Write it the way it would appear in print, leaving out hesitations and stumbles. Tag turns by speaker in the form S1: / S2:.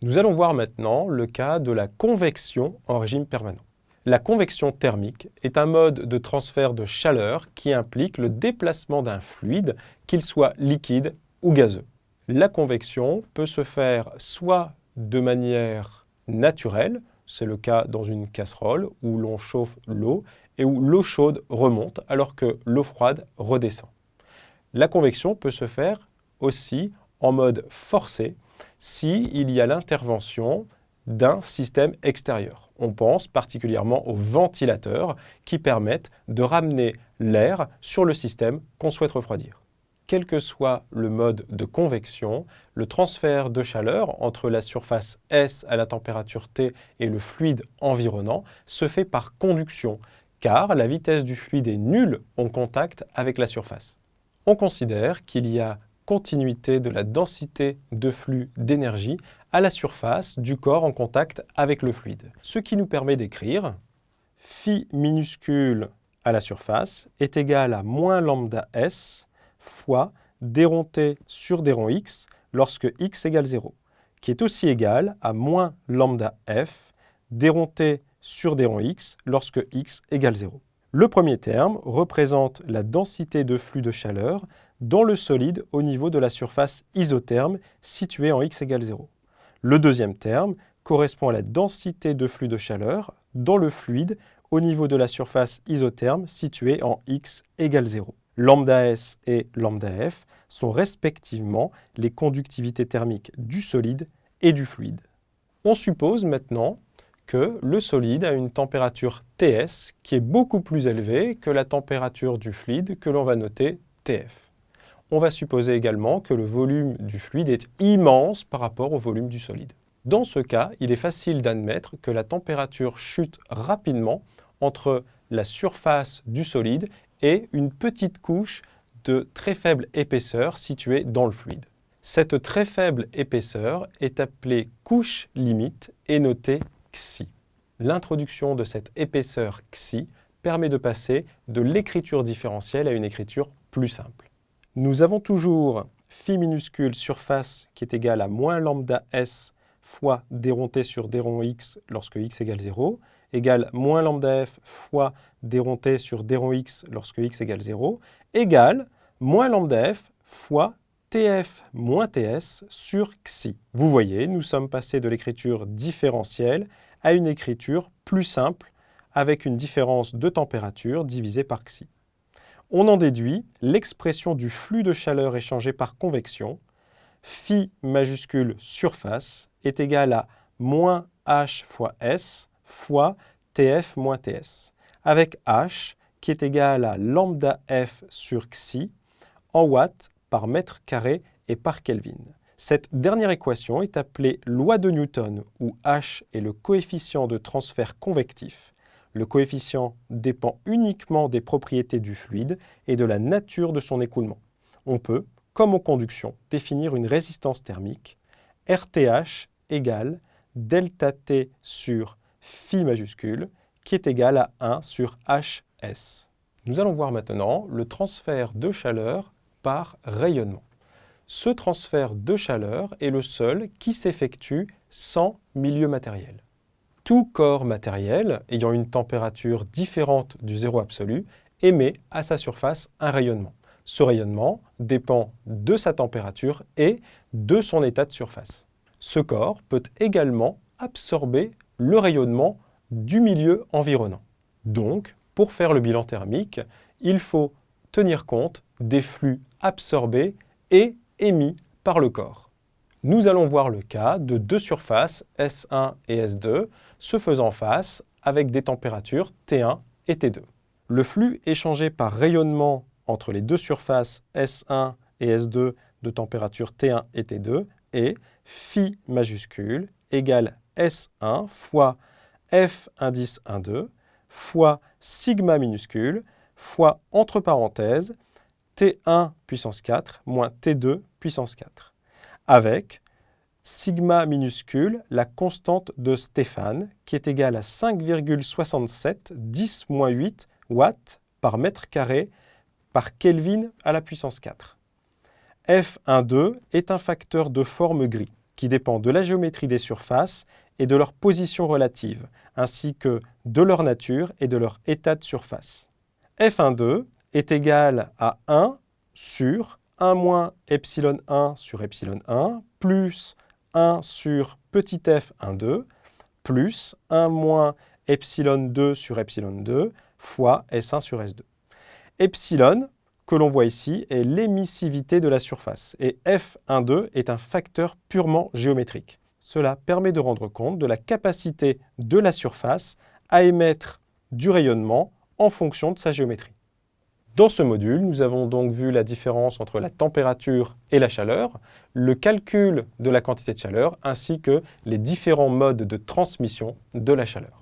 S1: Nous allons voir maintenant le cas de la convection en régime permanent. La convection thermique est un mode de transfert de chaleur qui implique le déplacement d'un fluide, qu'il soit liquide ou gazeux. La convection peut se faire soit de manière naturelle, c'est le cas dans une casserole où l'on chauffe l'eau et où l'eau chaude remonte alors que l'eau froide redescend. La convection peut se faire aussi en mode forcé s'il y a l'intervention d'un système extérieur. On pense particulièrement aux ventilateurs qui permettent de ramener l'air sur le système qu'on souhaite refroidir. Quel que soit le mode de convection, le transfert de chaleur entre la surface S à la température T et le fluide environnant se fait par conduction, car la vitesse du fluide est nulle en contact avec la surface. On considère qu'il y a continuité de la densité de flux d'énergie à la surface du corps en contact avec le fluide. Ce qui nous permet d'écrire phi minuscule à la surface est égal à moins lambda S fois d rond t sur d rond x lorsque x égale 0, qui est aussi égal à moins lambda f d rond t sur d rond x lorsque x égale 0. Le premier terme représente la densité de flux de chaleur dans le solide au niveau de la surface isotherme située en x égale 0. Le deuxième terme correspond à la densité de flux de chaleur dans le fluide au niveau de la surface isotherme située en x égale 0. Lambda S et lambda F sont respectivement les conductivités thermiques du solide et du fluide. On suppose maintenant que le solide a une température Ts qui est beaucoup plus élevée que la température du fluide que l'on va noter Tf. On va supposer également que le volume du fluide est immense par rapport au volume du solide. Dans ce cas, il est facile d'admettre que la température chute rapidement entre la surface du solide et une petite couche de très faible épaisseur située dans le fluide. Cette très faible épaisseur est appelée couche limite et notée xi. L'introduction de cette épaisseur xi permet de passer de l'écriture différentielle à une écriture plus simple. Nous avons toujours phi minuscule surface qui est égal à moins lambda s fois d rond t sur d rond x lorsque x égale 0, égale moins lambda f fois d rond t sur d rond x lorsque x égale 0, égale moins lambda f fois tf moins ts sur xi. Vous voyez, nous sommes passés de l'écriture différentielle à une écriture plus simple avec une différence de température divisée par xi. On en déduit l'expression du flux de chaleur échangé par convection, phi majuscule surface, est égal à moins h fois s fois tf moins ts, avec h qui est égal à lambda f sur xi en watts par mètre carré et par Kelvin. Cette dernière équation est appelée loi de Newton, où h est le coefficient de transfert convectif. Le coefficient dépend uniquement des propriétés du fluide et de la nature de son écoulement. On peut, comme en conduction, définir une résistance thermique, RTH égale delta T sur phi majuscule, qui est égal à 1 sur HS. Nous allons voir maintenant le transfert de chaleur par rayonnement. Ce transfert de chaleur est le seul qui s'effectue sans milieu matériel. Tout corps matériel ayant une température différente du zéro absolu émet à sa surface un rayonnement. Ce rayonnement dépend de sa température et de son état de surface. Ce corps peut également absorber le rayonnement du milieu environnant. Donc, pour faire le bilan thermique, il faut tenir compte des flux absorbés et émis par le corps. Nous allons voir le cas de deux surfaces, S1 et S2, se faisant face avec des températures T1 et T2. Le flux échangé par rayonnement entre les deux surfaces S1 et S2 de température T1 et T2 est phi majuscule égale S1 fois F indice 1,2 fois sigma minuscule fois entre parenthèses T1 puissance 4 moins T2 puissance 4, avec sigma minuscule, la constante de Stéphane, qui est égale à 5,67 10-8 watts par mètre carré par Kelvin à la puissance 4. F12 est un facteur de forme gris, qui dépend de la géométrie des surfaces et de leur position relative, ainsi que de leur nature et de leur état de surface. F1,2 est égal à 1 sur 1 moins epsilon 1 sur epsilon 1 plus 1 sur petit f1,2 plus 1 moins epsilon 2 sur epsilon 2 fois S1 sur S2. Epsilon, que l'on voit ici, est l'émissivité de la surface et F1,2 est un facteur purement géométrique. Cela permet de rendre compte de la capacité de la surface à émettre du rayonnement en fonction de sa géométrie. Dans ce module, nous avons donc vu la différence entre la température et la chaleur, le calcul de la quantité de chaleur, ainsi que les différents modes de transmission de la chaleur.